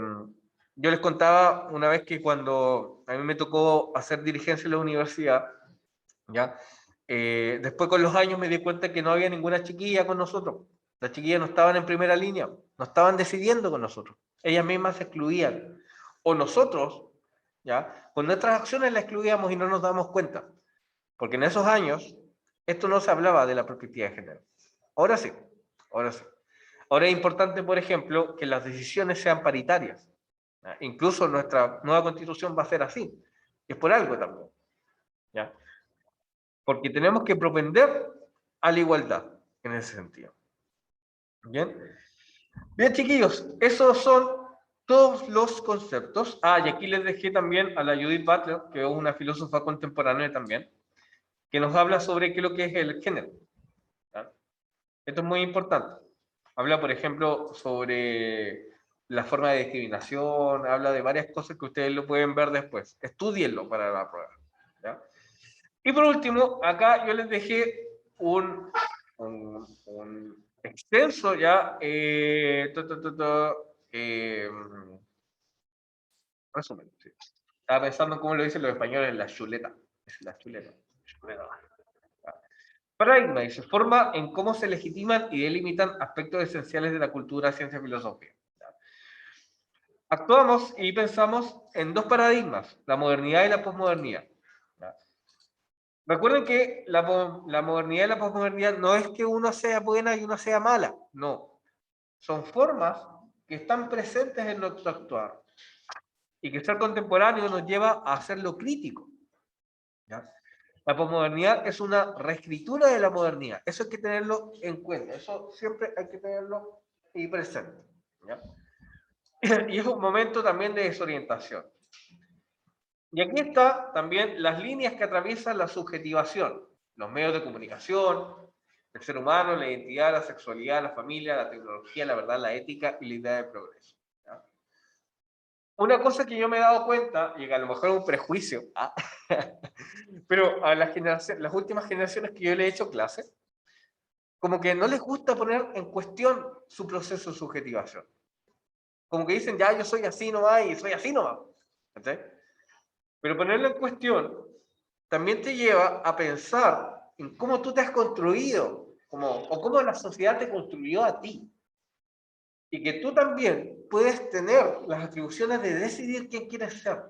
[SPEAKER 1] yo les contaba una vez que cuando a mí me tocó hacer dirigencia en la universidad, ¿ya? Después con los años me di cuenta que no había ninguna chiquilla con nosotros. Las chiquillas no estaban en primera línea, no estaban decidiendo con nosotros. Ellas mismas se excluían. O nosotros, ¿ya? Con nuestras acciones la excluíamos y no nos damos cuenta. Porque en esos años esto no se hablaba de la perspectiva de género. Ahora sí, ahora sí. Ahora es importante, por ejemplo, que las decisiones sean paritarias. ¿Ya? Incluso nuestra nueva constitución va a ser así. Es por algo también, ¿ya? Porque tenemos que propender a la igualdad en ese sentido. Bien, bien, chiquillos, esos son todos los conceptos. Ah, y aquí les dejé también a la Judith Butler, que es una filósofa contemporánea también, que nos habla sobre qué es lo que es el género, ¿ya? Esto es muy importante. Habla, por ejemplo, sobre la forma de discriminación, habla de varias cosas que ustedes lo pueden ver después. Estúdienlo para la prueba, ¿ya? Y por último, acá yo les dejé un extenso ya resumen. Sí. Estaba pensando en cómo lo dicen los españoles, la chuleta. Es la chuleta. Chuleta. Paradigma dice, forma en cómo se legitiman y delimitan aspectos esenciales de la cultura, ciencia y filosofía. Actuamos y pensamos en dos paradigmas, la modernidad y la posmodernidad. Recuerden que la modernidad y la posmodernidad no es que una sea buena y una sea mala, no. Son formas que están presentes en nuestro actuar y que ser contemporáneo nos lleva a hacerlo crítico, ¿ya? La posmodernidad es una reescritura de la modernidad. Eso hay que tenerlo en cuenta. Eso siempre hay que tenerlo y presente, ¿ya? Y es un momento también de desorientación. Y aquí está también las líneas que atraviesan la subjetivación, los medios de comunicación, el ser humano, la identidad, la sexualidad, la familia, la tecnología, la verdad, la ética y la idea de progreso, ¿ya? Una cosa que yo me he dado cuenta, y que a lo mejor es un prejuicio, pero a las últimas generaciones que yo le he hecho clases, como que no les gusta poner en cuestión su proceso de subjetivación. Como que dicen, ya, yo soy así nomás y soy así nomás. ¿Sí? Pero ponerlo en cuestión también te lleva a pensar en cómo tú te has construido, o cómo la sociedad te construyó a ti. Y que tú también puedes tener las atribuciones de decidir quién quieres ser.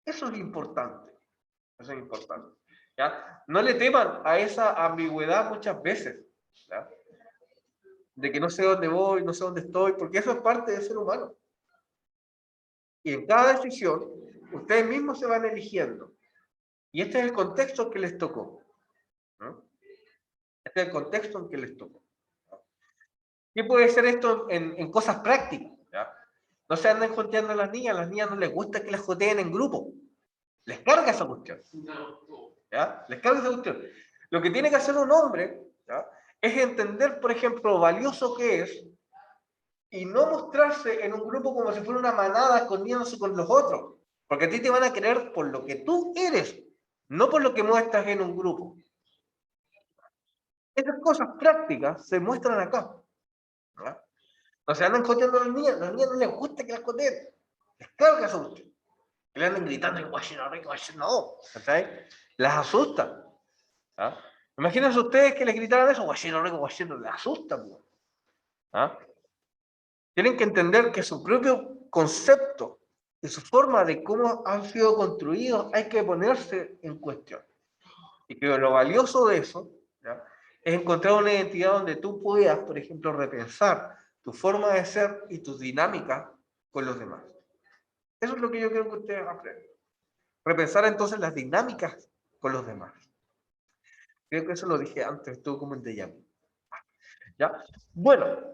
[SPEAKER 1] Eso es importante. Eso es importante. ¿Ya? No le teman a esa ambigüedad muchas veces. ¿Ya? De que no sé dónde voy, no sé dónde estoy, porque eso es parte del ser humano. Y en cada decisión, ustedes mismos se van eligiendo. Y este es el contexto que les tocó. ¿No? Este es el contexto en que les tocó. ¿Qué puede ser esto en cosas prácticas? ¿Ya? No se anden joteando a las niñas no les gusta que las joteen en grupo. Les carga esa cuestión. ¿Ya? Les carga esa cuestión. Lo que tiene que hacer un hombre, ¿ya?, es entender, por ejemplo, lo valioso que es y no mostrarse en un grupo como si fuera una manada escondiéndose con los otros. Porque a ti te van a querer por lo que tú eres, no por lo que muestras en un grupo. Esas cosas prácticas se muestran acá. ¿Ya? No se andan joteando a las niñas no les gusta que las joteen. Les carga esa cuestión. Que le andan gritando, no, ¿sabes? Las asusta. ¿Ah? Imagínense ustedes que les gritaran eso, guachino rico, guachino, les asusta. ¿Ah? Tienen que entender que su propio concepto y su forma de cómo han sido construidos hay que ponerse en cuestión. Y que lo valioso de eso, ¿ya?, es encontrar una identidad donde tú puedas, por ejemplo, repensar tu forma de ser y tus dinámicas con los demás. Eso es lo que yo creo que ustedes aprenden. Repensar entonces las dinámicas con los demás. Creo que eso lo dije antes, estuvo como en déjà vu. ¿Ya? Bueno,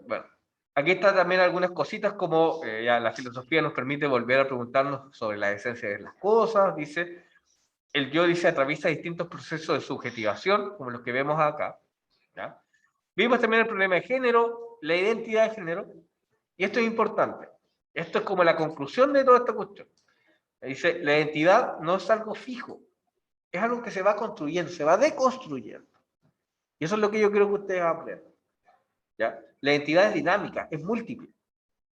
[SPEAKER 1] aquí están también algunas cositas como ya la filosofía nos permite volver a preguntarnos sobre la esencia de las cosas. Dice, el yo, dice, atraviesa distintos procesos de subjetivación, como los que vemos acá. ¿Ya? Vimos también el problema de género, la identidad de género, y esto es importante. Esto es como la conclusión de toda esta cuestión. Dice, la identidad no es algo fijo, es algo que se va construyendo, se va deconstruyendo. Y eso es lo que yo quiero que ustedes aprendan. ¿Ya? La identidad es dinámica, es múltiple.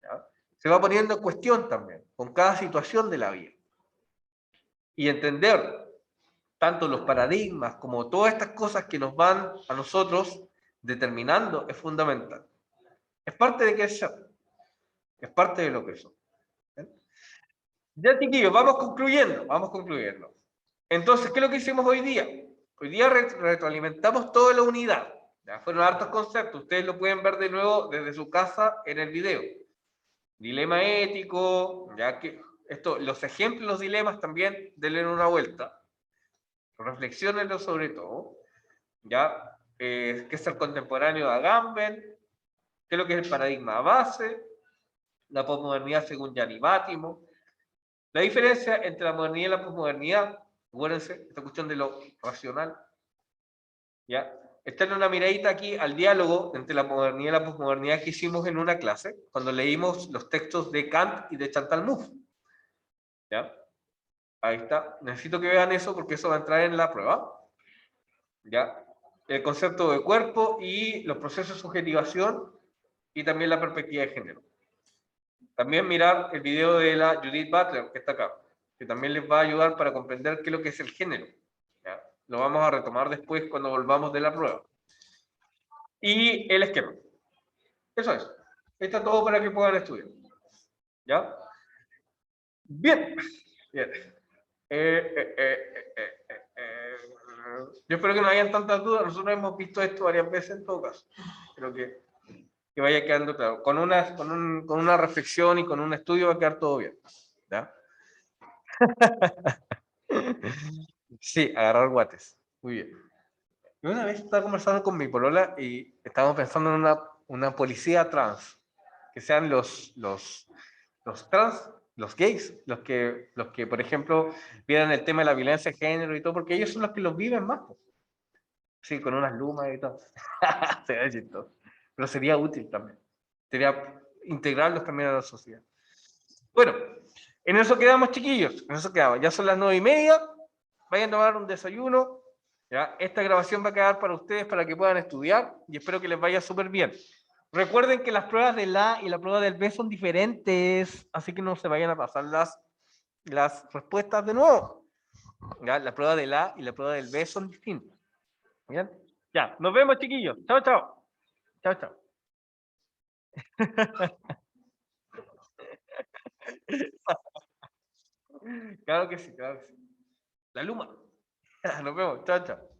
[SPEAKER 1] ¿Ya? Se va poniendo en cuestión también, con cada situación de la vida. Y entender tanto los paradigmas como todas estas cosas que nos van a nosotros determinando es fundamental. Es parte de qué ser. Es parte de lo que son. Ya, chiquillos, vamos concluyendo, vamos concluyendo. Entonces, ¿qué es lo que hicimos hoy día? Hoy día retroalimentamos toda la unidad. Ya fueron hartos conceptos, ustedes lo pueden ver de nuevo desde su casa en el video. Dilema ético, ya que esto, los ejemplos, los dilemas también, denle una vuelta. Reflexionenlo sobre todo. Ya, ¿qué es el contemporáneo de Agamben? ¿Qué es lo que es el paradigma base? La posmodernidad según Gianni Bátimo. La diferencia entre la modernidad y la posmodernidad, acuérdense, esta cuestión de lo racional, ¿ya? Echarle una miradita aquí al diálogo entre la modernidad y la posmodernidad que hicimos en una clase, cuando leímos los textos de Kant y de Chantal Mouffe, ¿ya? Ahí está. Necesito que vean eso porque eso va a entrar en la prueba, ¿ya? El concepto de cuerpo y los procesos de subjetivación y también la perspectiva de género. También mirar el video de la Judith Butler, que está acá, que también les va a ayudar para comprender qué es lo que es el género. ¿Ya? Lo vamos a retomar después cuando volvamos de la prueba. Y el esquema. Eso es. Está todo para que puedan estudiar. ¿Ya? Bien. Bien. Yo espero que no hayan tantas dudas. Nosotros hemos visto esto varias veces en todo caso. Creo que vaya quedando claro. Con una reflexión y con un estudio va a quedar todo bien. ¿Ya? Sí, agarrar guates. Muy bien. Yo una vez estaba conversando con mi polola y estábamos pensando en una policía trans. Que sean los trans, los gays, los que, por ejemplo, vieran el tema de la violencia de género y todo, porque ellos son los que los viven más. Pues. Sí, con unas lumas y todo. Sería chistoso. Pero sería útil también. Sería integrarlos también a la sociedad. Bueno, en eso quedamos, chiquillos. En eso quedamos. Ya son las 9:30. Vayan a tomar un desayuno. ¿Ya? Esta grabación va a quedar para ustedes para que puedan estudiar y espero que les vaya súper bien. Recuerden que las pruebas del A y la prueba del B son diferentes, así que no se vayan a pasar las respuestas de nuevo. ¿Ya? La prueba del A y la prueba del B son distintas. ¿Bien? Ya, nos vemos, chiquillos. Chao, chao. Chao, chao. Claro que sí, claro que sí. La Luma. Nos vemos. Chao, chao.